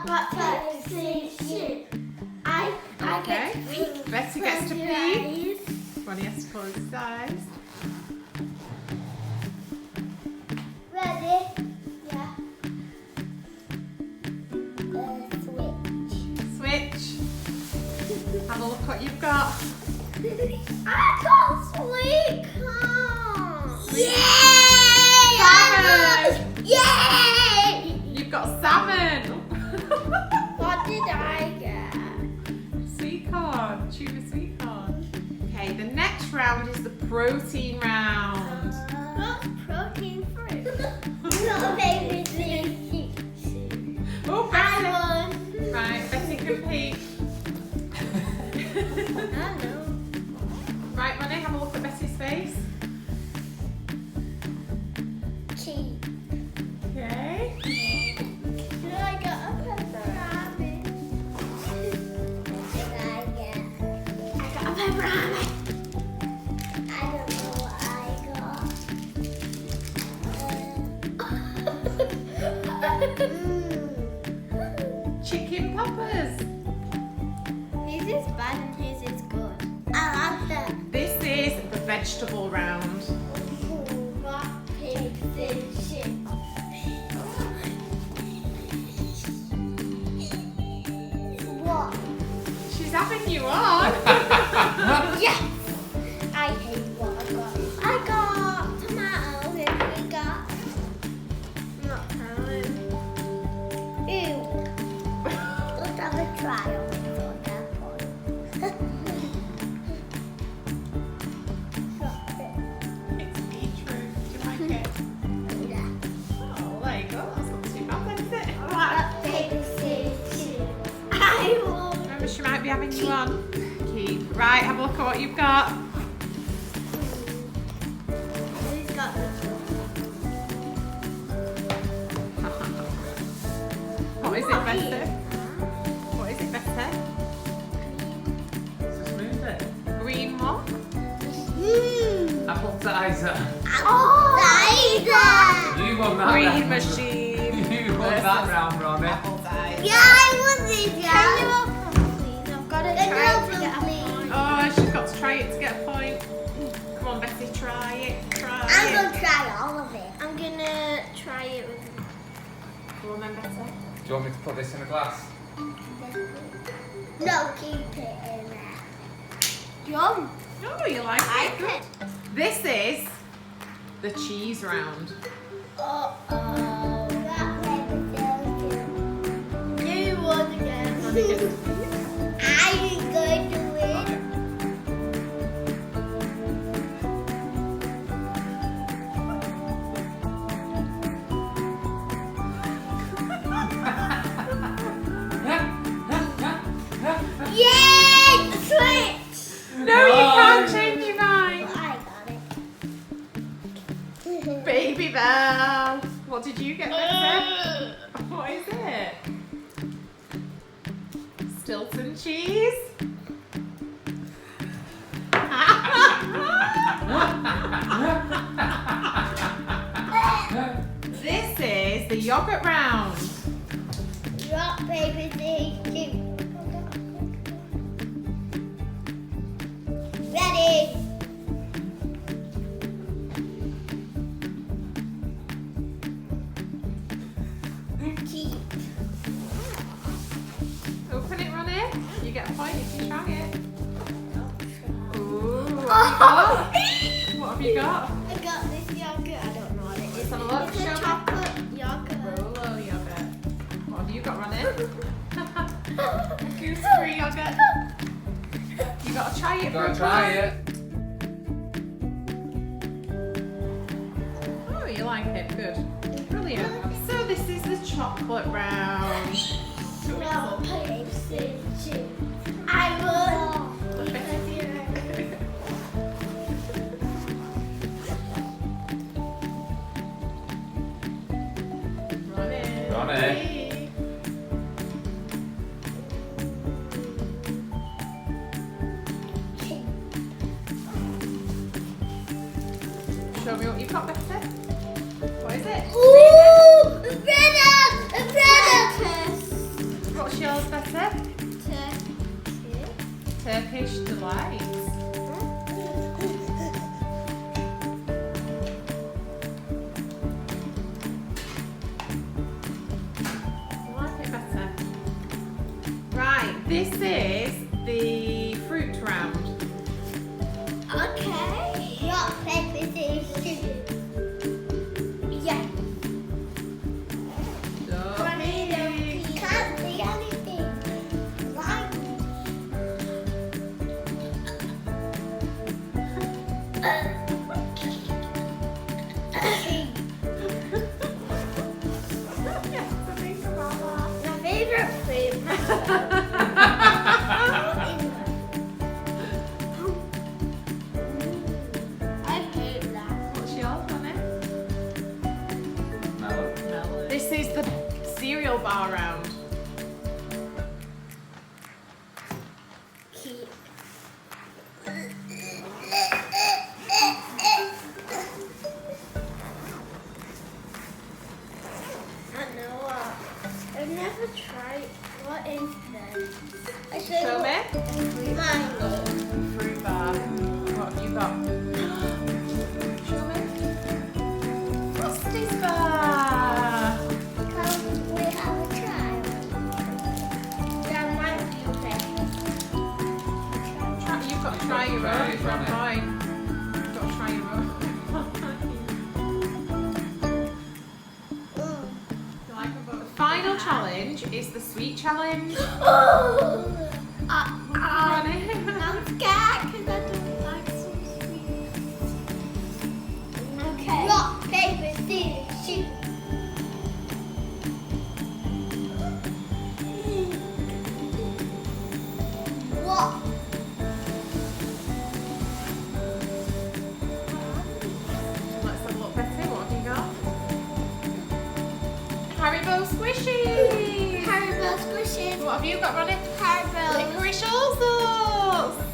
rock, paper, scissors. I get to pick. Betty gets to pick. Ronnie has to close his eyes. Ready? Yeah. Switch. Have a look what you've got. I got sweet corn. Salmon. Yay! You've got salmon. What did I get? Sweet corn. Tuna sweet corn. Okay, the next round is the protein round. What's protein fruit? Not baby thing. Oh, I Betty. won. Right, Betty can peek. I know. Right, Ronnie, have a look at Betty's face. Cheese. Okay. I got a pepperoni. I got a pepperoni. I don't know what I got. Chicken poppers. His is bad and his is good. I like that. This is the vegetable round. Rock, paper, scissors. What? She's having you on. Yes! I hate what I got tomatoes and we got not counting. Ew. Let's have a try on it on that one. It's beetroot. Do you like it? Yeah. Oh, there you go. That's not too bad, then, is it? Rock, paper, scissors. I won. Remember, she might be having you on. Keep. Right, have a look at what you've got. Who's got this one? What is it, Betty? What is it, Betty? It's a smoothie. Green what? Apple cider. Oh, You won that Green round. machine. You won that round, Ronnie. Apple cider. yeah, I won this. Can you open, please? I've got to try to get a point. Oh, she's got to try it to get a point. Come on, Betty, try it. Try I'm it. going to try all of it. I'm going to try it with Come on, then, Betty. Do you want me to put this in a glass? no, keep it in there. Yum. Oh, you like I it? could. This is the cheese round. Uh-oh. That paper scissors. You won again. Ronnie gets to I'm going to win. Yay! Switch! No, you can't change your mind. I got it. Baby Belle. What did you get, Betty? What is it? Stilton cheese? This is the yogurt round. Rock, paper, scissors. Ready? Keep. Open it, Ronnie. You get a point if you try it. Ooh, what have you got? What have you got? I got this yogurt. I don't know what it is. Let's have a look. It's a Show me. chocolate yogurt. Rolo yogurt. What have you got, Ronnie? Gooseberry yogurt. You gotta try it. You for gotta a try try. it. Oh, you like it? Good. Brilliant. So this is the chocolate round. Rock, paper, scissors. I won. Ronnie. Show me what you've got, Betty. What is it? Ooh! A banana! A banana! this is the fruit round. Okay. Rock, paper, scissors. Yeah. Ronnie, you can't see anything. Right. My favorite food. I hate that. What's yours, Ronnie? Melon. This is the cereal bar round. Keep. I know what. I've never tried. What is this? I should Show me. Mine. Fruit bar. What have you got? Show me. Frosties bar. Can we have a try? That might be okay. You've got to try your own. It's not mine. You've got to try your own. You like them both? The final challenge is the sweet challenge. Ronnie. I'm scared because I don't like so sweet. Okay. Rock, paper, scissors, shoot. What? Let's have a look, Betty. What have you got? Haribo squishies. Haribo squishes. What have you got, Ronnie? Haribo. Licorice also.